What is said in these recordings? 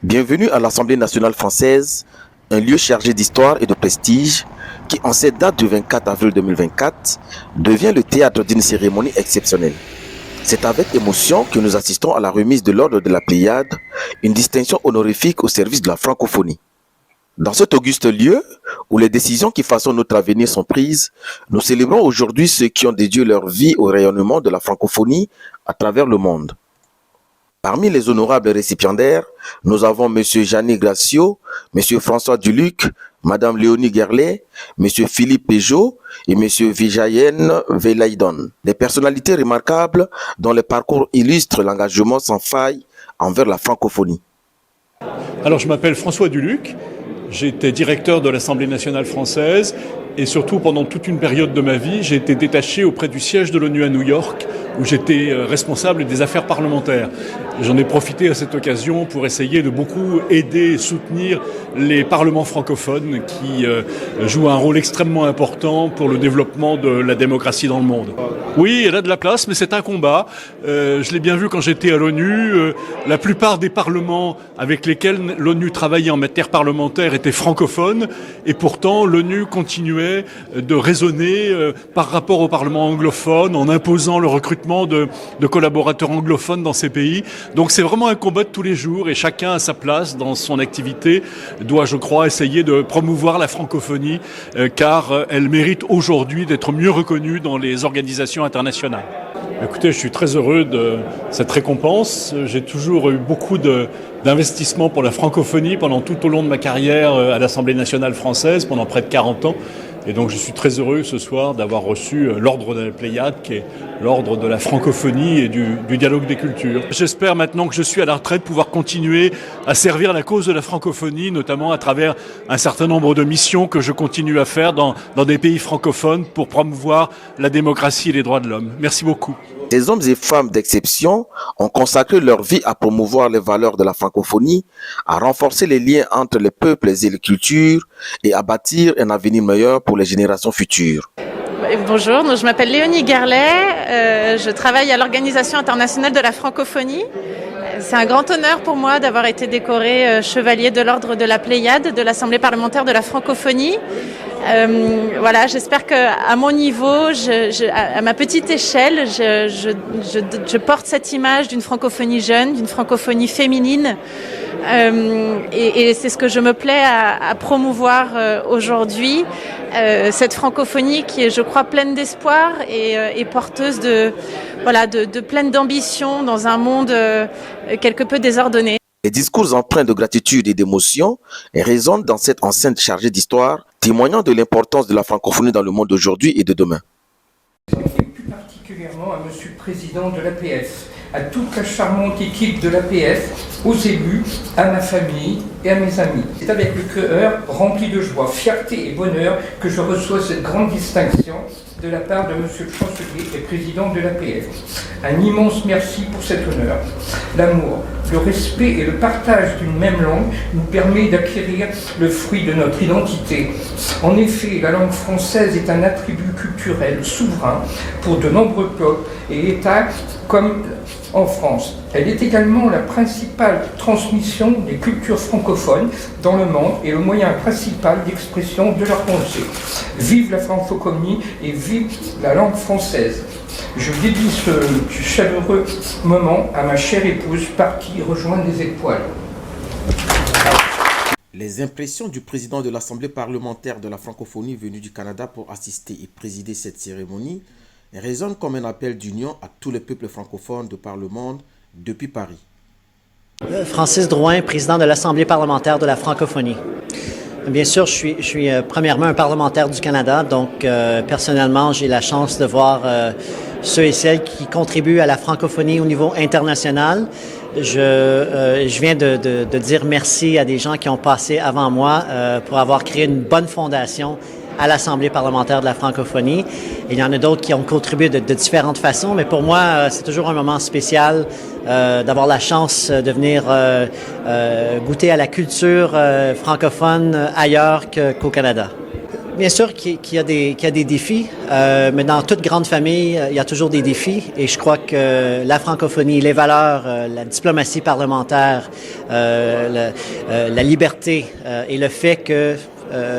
Bienvenue à l'Assemblée nationale française, un lieu chargé d'histoire et de prestige qui, en cette date du 24 avril 2024, devient le théâtre d'une cérémonie exceptionnelle. C'est avec émotion que nous assistons à la remise de l'Ordre de la Pléiade, une distinction honorifique au service de la francophonie. Dans cet auguste lieu, où les décisions qui façonnent notre avenir sont prises, nous célébrons aujourd'hui ceux qui ont dédié leur vie au rayonnement de la francophonie à travers le monde. Parmi les honorables récipiendaires, nous avons M. Jeanny Gracio, M. François Duluc, Mme Léonie Gerlet, M. Philippe Péjot et M. Vijayen Velaidon. Des personnalités remarquables dont les parcours illustrent l'engagement sans faille envers la francophonie. Alors je m'appelle François Duluc, j'étais directeur de l'Assemblée nationale française et surtout pendant toute une période de ma vie, j'ai été détaché auprès du siège de l'ONU à New York où j'étais responsable des affaires parlementaires. J'en ai profité à cette occasion pour essayer de beaucoup aider et soutenir les parlements francophones qui jouent un rôle extrêmement important pour le développement de la démocratie dans le monde. Oui, elle a de la place, mais c'est un combat. Je l'ai bien vu quand j'étais à l'ONU. La plupart des parlements avec lesquels l'ONU travaillait en matière parlementaire étaient francophones et pourtant l'ONU continuait de raisonner par rapport aux parlements anglophones en imposant le recrutement de collaborateurs anglophones dans ces pays. Donc c'est vraiment un combat de tous les jours et chacun à sa place dans son activité doit, je crois, essayer de promouvoir la francophonie car elle mérite aujourd'hui d'être mieux reconnue dans les organisations internationales. Écoutez, je suis très heureux de cette récompense. J'ai toujours eu beaucoup d'investissement pour la francophonie pendant tout au long de ma carrière à l'Assemblée nationale française, pendant près de 40 ans. Et donc je suis très heureux ce soir d'avoir reçu l'Ordre de la Pléiade, qui est l'Ordre de la francophonie et du dialogue des cultures. J'espère maintenant que je suis à la retraite pouvoir continuer à servir la cause de la francophonie, notamment à travers un certain nombre de missions que je continue à faire dans des pays francophones pour promouvoir la démocratie et les droits de l'homme. Merci beaucoup. Ces hommes et femmes d'exception ont consacré leur vie à promouvoir les valeurs de la francophonie, à renforcer les liens entre les peuples et les cultures et à bâtir un avenir meilleur pour les générations futures. Bonjour, je m'appelle Léonie Gerlet, je travaille à l'Organisation internationale de la francophonie. C'est un grand honneur pour moi d'avoir été décorée chevalier de l'Ordre de la Pléiade de l'Assemblée parlementaire de la francophonie. Voilà, j'espère qu'à mon niveau, à ma petite échelle, je porte cette image d'une francophonie jeune, d'une francophonie féminine. Et c'est ce que je me plais à promouvoir aujourd'hui, cette francophonie qui est, je crois, pleine d'espoir et porteuse de pleine d'ambition dans un monde quelque peu désordonné. Les discours empreints de gratitude et d'émotion résonnent dans cette enceinte chargée d'histoire, témoignant de l'importance de la francophonie dans le monde d'aujourd'hui et de demain. Et plus particulièrement à Monsieur le Président de l'APF, à toute la charmante équipe de l'APF, aux élus, à ma famille et à mes amis. C'est avec le cœur rempli de joie, fierté et bonheur que je reçois cette grande distinction de la part de Monsieur le Chancelier et Président de l'APF. Un immense merci pour cet honneur. L'amour, le respect et le partage d'une même langue nous permet d'acquérir le fruit de notre identité. En effet, la langue française est un attribut culturel souverain pour de nombreux peuples et États comme en France. Elle est également la principale transmission des cultures francophones dans le monde et le moyen principal d'expression de leur pensée. Vive la francophonie et vive la langue française. Je dédie ce chaleureux moment à ma chère épouse partie rejoindre les étoiles. Les impressions du président de l'Assemblée parlementaire de la francophonie venu du Canada pour assister et présider cette cérémonie résonnent comme un appel d'union à tous les peuples francophones de par le monde depuis Paris. Francis Drouin, président de l'Assemblée parlementaire de la francophonie. Bien sûr, je suis premièrement un parlementaire du Canada, donc personnellement, j'ai la chance de voir ceux et celles qui contribuent à la francophonie au niveau international. Je viens de dire merci à des gens qui ont passé avant moi pour avoir créé une bonne fondation à l'Assemblée parlementaire de la francophonie. Il y en a d'autres qui ont contribué de différentes façons, mais pour moi, c'est toujours un moment spécial d'avoir la chance de venir goûter à la culture francophone ailleurs qu'au Canada. Bien sûr qu'il y a des défis, mais dans toute grande famille, il y a toujours des défis. Et je crois que la francophonie, les valeurs, la diplomatie parlementaire, la liberté et le fait que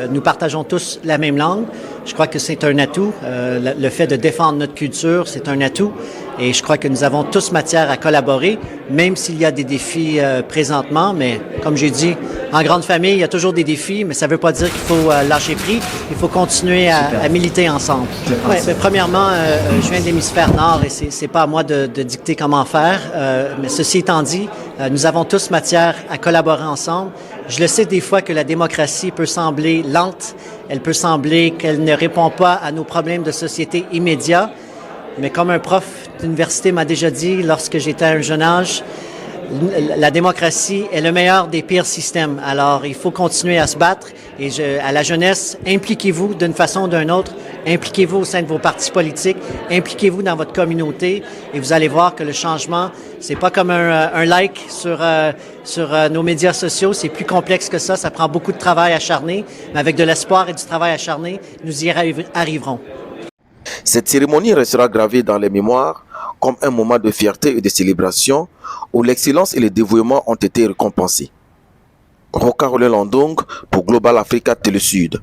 nous partageons tous la même langue, je crois que c'est un atout. Le fait de défendre notre culture, c'est un atout. Et je crois que nous avons tous matière à collaborer, même s'il y a des défis présentement. Mais comme j'ai dit, en grande famille, il y a toujours des défis, mais ça ne veut pas dire qu'il faut lâcher prise. Il faut continuer à militer ensemble. Ouais, mais premièrement, je viens de l'hémisphère nord et c'est pas à moi de dicter comment faire. Mais ceci étant dit, nous avons tous matière à collaborer ensemble. Je le sais des fois que la démocratie peut sembler lente, elle peut sembler qu'elle ne répond pas à nos problèmes de société immédiats, mais comme un prof d'université m'a déjà dit lorsque j'étais à un jeune âge, la démocratie est le meilleur des pires systèmes. Alors, il faut continuer à se battre. Et à la jeunesse, impliquez-vous d'une façon ou d'une autre. Impliquez-vous au sein de vos partis politiques. Impliquez-vous dans votre communauté. Et vous allez voir que le changement, c'est pas comme un like sur nos médias sociaux. C'est plus complexe que ça. Ça prend beaucoup de travail acharné. Mais avec de l'espoir et du travail acharné, nous y arriverons. Cette cérémonie restera gravée dans les mémoires comme un moment de fierté et de célébration où l'excellence et le dévouement ont été récompensés. Roca Rolé Landong pour Global Africa Télé Sud.